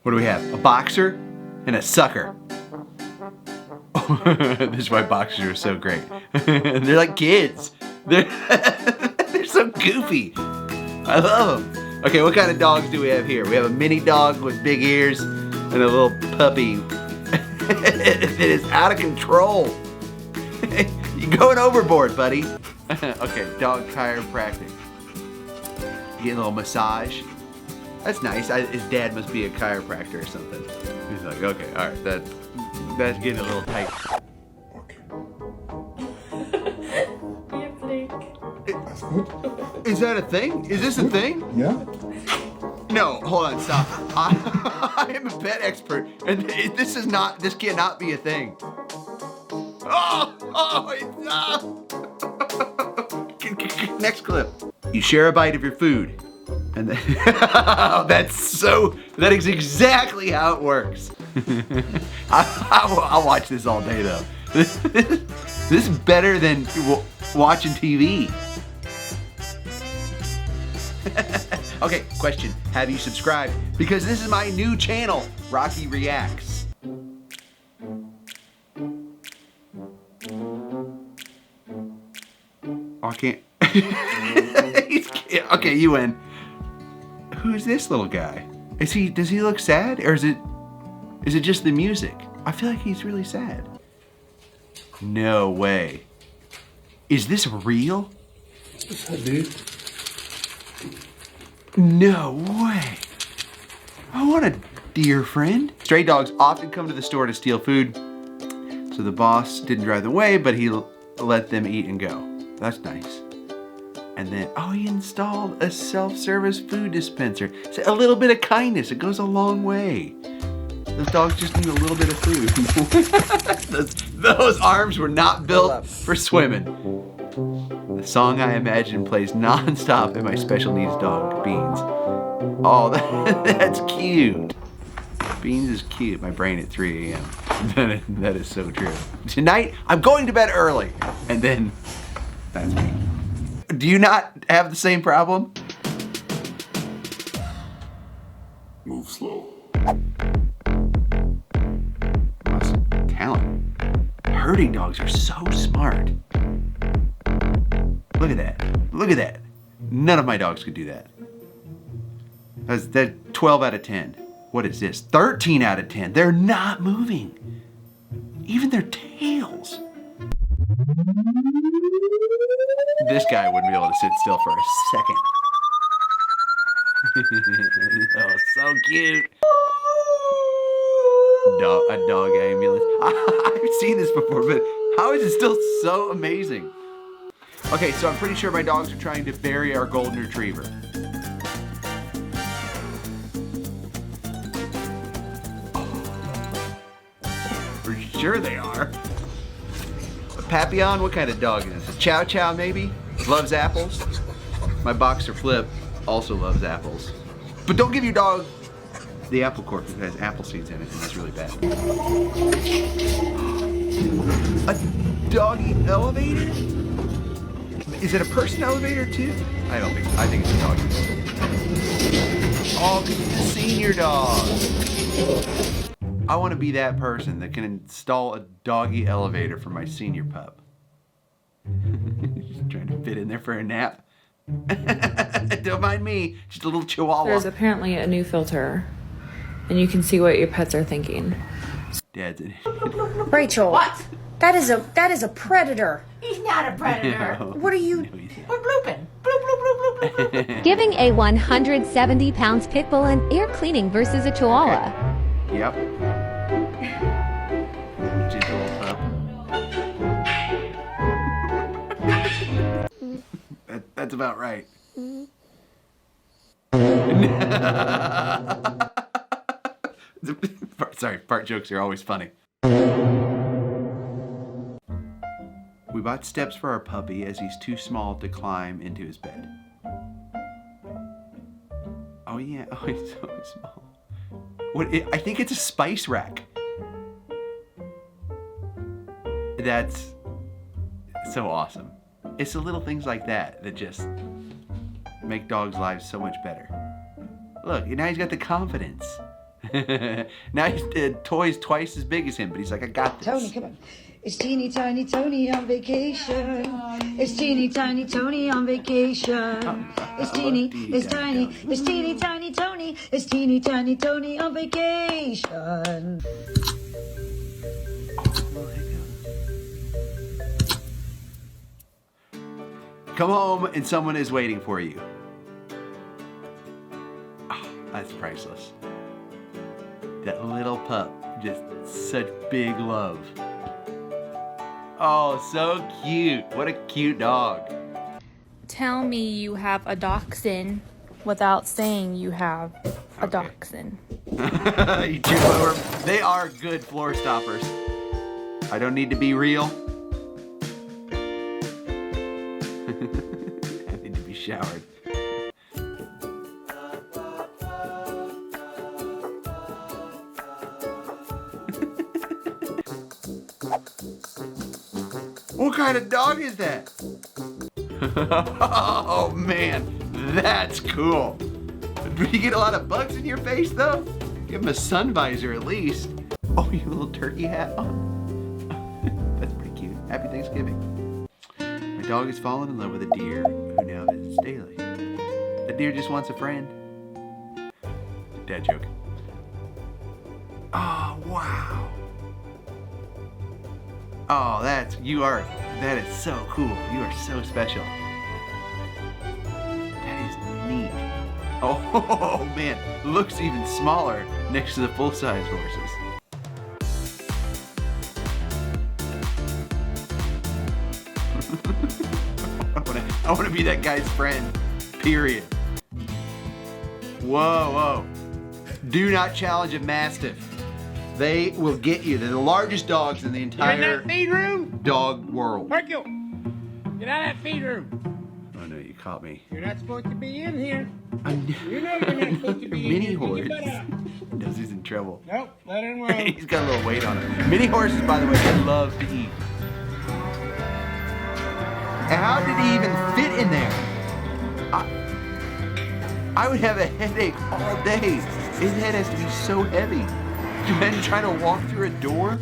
What do we have? A boxer and a sucker. This is why boxers are so great. They're like kids. They're so goofy. I love them. Okay, what kind of dogs do we have here? We have a mini dog with big ears and a little puppy that is out of control. You're going overboard, buddy. Okay, dog chiropractic. Get a little massage. That's nice. His dad must be a chiropractor or something. He's like, okay, all right, that's getting a little tight. Is that a thing? Is this a thing? Yeah. No, hold on, stop. I am a pet expert, and this cannot be a thing. Next clip. You share a bite of your food. And then, that is exactly how it works. I'll watch this all day though. This is better than watching TV. Okay, question. Have you subscribed? Because this is my new channel, Rocky Reacts. Oh, I can't. Okay, you win. Who's this little guy? Does he look sad? Or is it just the music? I feel like he's really sad. No way. Is this real? What's up, dude? No way. I want a dear friend. Stray dogs often come to the store to steal food. So the boss didn't drive them away, but he let them eat and go. That's nice. And then, he installed a self-service food dispenser. So a little bit of kindness, it goes a long way. Those dogs just need a little bit of food. Those arms were not built for swimming. The song I imagine plays non-stop in my special needs dog, Beans. Oh, that's cute. Beans is cute. My brain at 3 a.m. That is so true. Tonight, I'm going to bed early. And then, that's me. Do you not have the same problem? Move slow. Awesome. Talent. Herding dogs are so smart. Look at that. Look at that. None of my dogs could do that. That's 12 out of 10. What is this? 13 out of 10. They're not moving. Even their tails. This guy wouldn't be able to sit still for a second. Oh, so cute. A dog ambulance. I've seen this before, but how is it still so amazing? Okay, so I'm pretty sure my dogs are trying to bury our golden retriever. For sure they are. A Papillon, what kind of dog is this? A Chow Chow maybe? Loves apples? My boxer Flip also loves apples. But don't give your dog the apple core because it has apple seeds in it and that's really bad. A doggy elevator? Is it a person elevator too? I don't think so. I think it's a doggy elevator. Oh, because it's a senior dog. I want to be that person that can install a doggy elevator for my senior pup. Just trying to fit in there for a nap. Don't mind me, just a little chihuahua. There's apparently a new filter, and you can see what your pets are thinking. Dad's in it. Rachel. What? That is a predator. He's not a predator. No. What are you? No, he's not. We're blooping. Bloop, bloop, bloop, bloop, bloop, bloop. Giving a 170-pound pit bull an ear cleaning versus a chihuahua. Okay. Yep. Gentle little pup. That's about right. Sorry, fart jokes are always funny. We bought steps for our puppy as he's too small to climb into his bed. Oh yeah, oh he's so small. I think it's a spice rack. That's so awesome. It's the little things like that that just make dogs' lives so much better. Look, now he's got the confidence. Now his toy's twice as big as him, but he's like, I got this. Tony, come on. It's teeny tiny Tony on vacation. It's teeny tiny Tony on vacation. It's teeny, it's tiny, it's teeny tiny Tony. It's teeny tiny Tony on vacation. Come home and someone is waiting for you. Oh, that's priceless. That little pup, just such big love. Oh, so cute. What a cute dog. Tell me you have a dachshund without saying you have a dachshund. You trip over. They are good floor stoppers. I don't need to be real. I need to be showered. What kind of dog is that? Oh man, that's cool. Do you get a lot of bugs in your face though? Give him a sun visor at least. Oh, you have a little turkey hat on. That's pretty cute. Happy Thanksgiving. My dog has fallen in love with a deer who now visits daily. The deer just wants a friend. Dad joke. Oh, wow. Oh, that is so cool. You are so special. That is neat. Oh, man, looks even smaller next to the full-size horses. I want to be that guy's friend, period. Whoa, whoa. Do not challenge a Mastiff. They will get you. They're the largest dogs in the entire feed room? dog world. Hercule, get out of that feed room. Oh no, you caught me. You're not supposed to be in here. You know you're not supposed to be in Mini here. horse. Get your butt out. He knows he's in trouble. Nope, let him roam. He's got a little weight on him. Mini horses, by the way, they love to eat. And how did he even fit in there? I would have a headache all day. His head has to be so heavy. Can you imagine trying to walk through a door?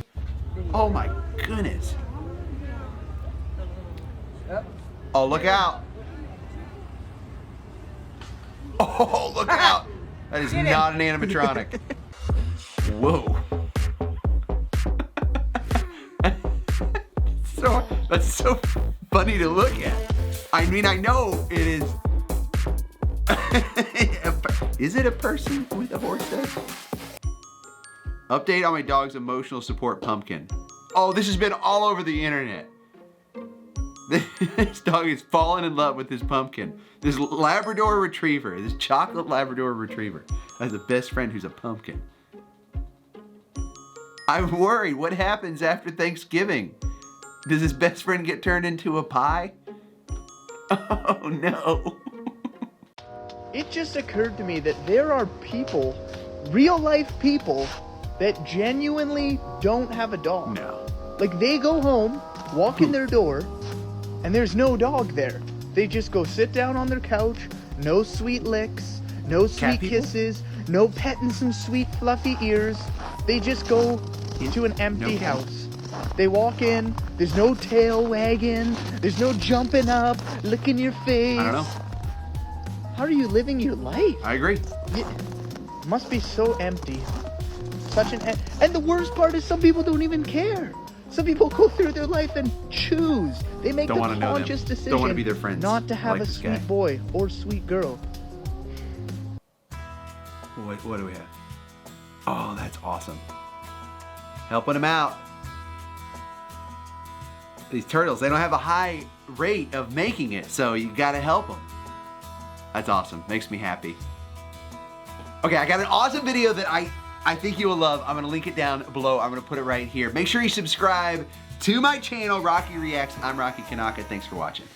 Oh my goodness. Oh, look out. Oh, look out. That is not an animatronic. Whoa. That's so funny to look at. I mean, I know it is. Is it a person with a horse head? Update on my dog's emotional support pumpkin. Oh, this has been all over the internet. This dog has fallen in love with his pumpkin. This Labrador Retriever, this chocolate Labrador Retriever, has a best friend who's a pumpkin. I'm worried. What happens after Thanksgiving? Does his best friend get turned into a pie? Oh no. It just occurred to me that there are people, real life people, that genuinely don't have a dog. No. Like they go home, walk in their door, and there's no dog there. They just go sit down on their couch, no sweet licks, no sweet kisses, no petting some sweet fluffy ears. They just go into an empty house. They walk in, there's no tail wagging, there's no jumping up, licking your face. I don't know. How are you living your life? I agree. It must be so empty. Such an and the worst part is some people don't even care. Some people go through their life and choose. They make the conscious decision don't want to be their friends. Not to have like a sweet boy or sweet girl. What do we have? Oh, that's awesome. Helping him out. These turtles, they don't have a high rate of making it, so you gotta help them. That's awesome. Makes me happy. Okay, I got an awesome video that I think you will love. I'm gonna link it down below. I'm gonna put it right here. Make sure you subscribe to my channel, Rocky Reacts. I'm Rocky Kanaka. Thanks for watching.